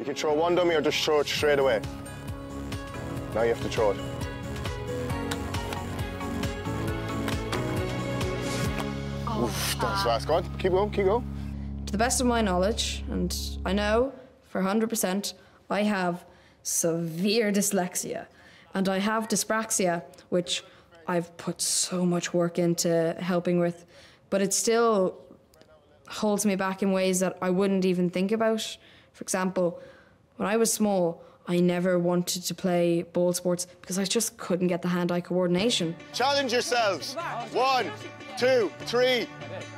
You can throw one dummy or just throw it straight away. Now you have to throw it. Oof, that's fast. Go on, keep going, keep going. To the best of my knowledge, and I know for 100%, I have severe dyslexia. And I have dyspraxia, which I've put so much work into helping with, but it still holds me back in ways that I wouldn't even think about. For example, when I was small, I never wanted to play ball sports because I just couldn't get the hand-eye coordination. Challenge yourselves. 1, 2, 3.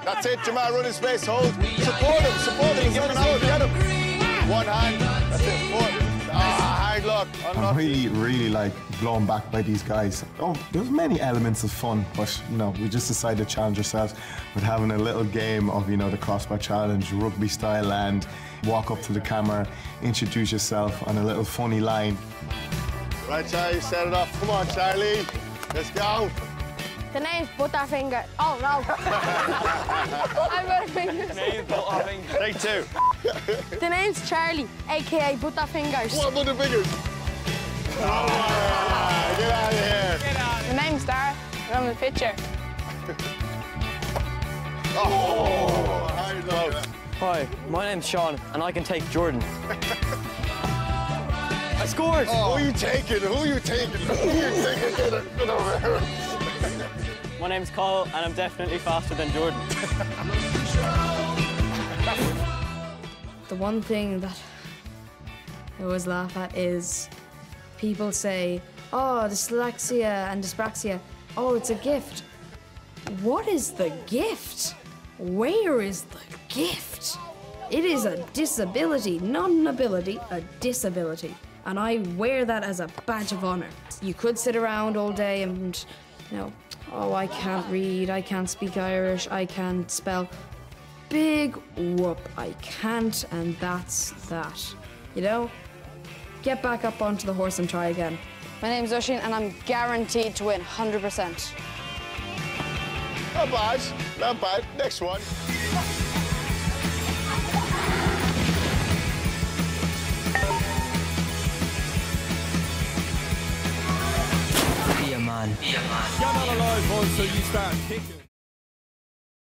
That's it, Jamal, run in space, hold. Support him, he's running out, get him. One hand, that's it, 4. Hard luck. I'm really like blown back by these guys. Oh, there's many elements of fun, but you know, we just decided to challenge ourselves with having a little game of, you know, the crossbar challenge, rugby style, and walk up to the camera, introduce yourself on a little funny line. Right, Charlie, set it off. Come on, Charlie. Let's go. The name's Butterfinger. Oh, no. I'm Butterfingers. The name's Butterfingers. Take 2. The name's Charlie, a.k.a. Butterfingers. What Butterfingers? Oh, get out of here. Get out. The name's Dara, and I'm the pitcher. Oh, hard luck. Hi, my name's Sean, and I can take Jordan. I scored! Oh, who are you taking? Who are you taking? Who are you taking? Get over here. My name's Kyle, and I'm definitely faster than Jordan. The one thing that I always laugh at is people say, oh, dyslexia and dyspraxia, oh, it's a gift. What is the gift? Where is the gift? It is a disability, not an ability, a disability. And I wear that as a badge of honor. You could sit around all day and, you know, oh, I can't read, I can't speak Irish, I can't spell. Big whoop, I can't, and that's that. You know? Get back up onto the horse and try again. My name's Oisin, and I'm guaranteed to win 100%. Not bad, not bad. Next one. Be a man. You're not alive, boys, so you start kicking.